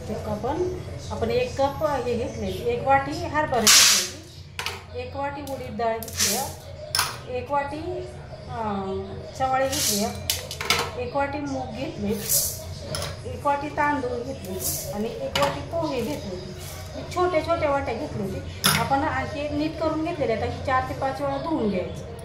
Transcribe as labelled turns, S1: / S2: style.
S1: आपण 1 कप हे घेतले, 1 वाटी हरभरा घेतली, 1 वाटी उडीद डाळ घेतली, 1 वाटी चवाळी घेतली, 1 वाटी मूग घेतले, 1 वाटी तांदूळ घेतले आणि 1 वाटी पोहे घेतले. छोटे छोटे वाट्या घेतले होते. आपण असे नीट करून घेतलेले आहेत. 4 ते 5 वेळा धुवून घ्यायचं.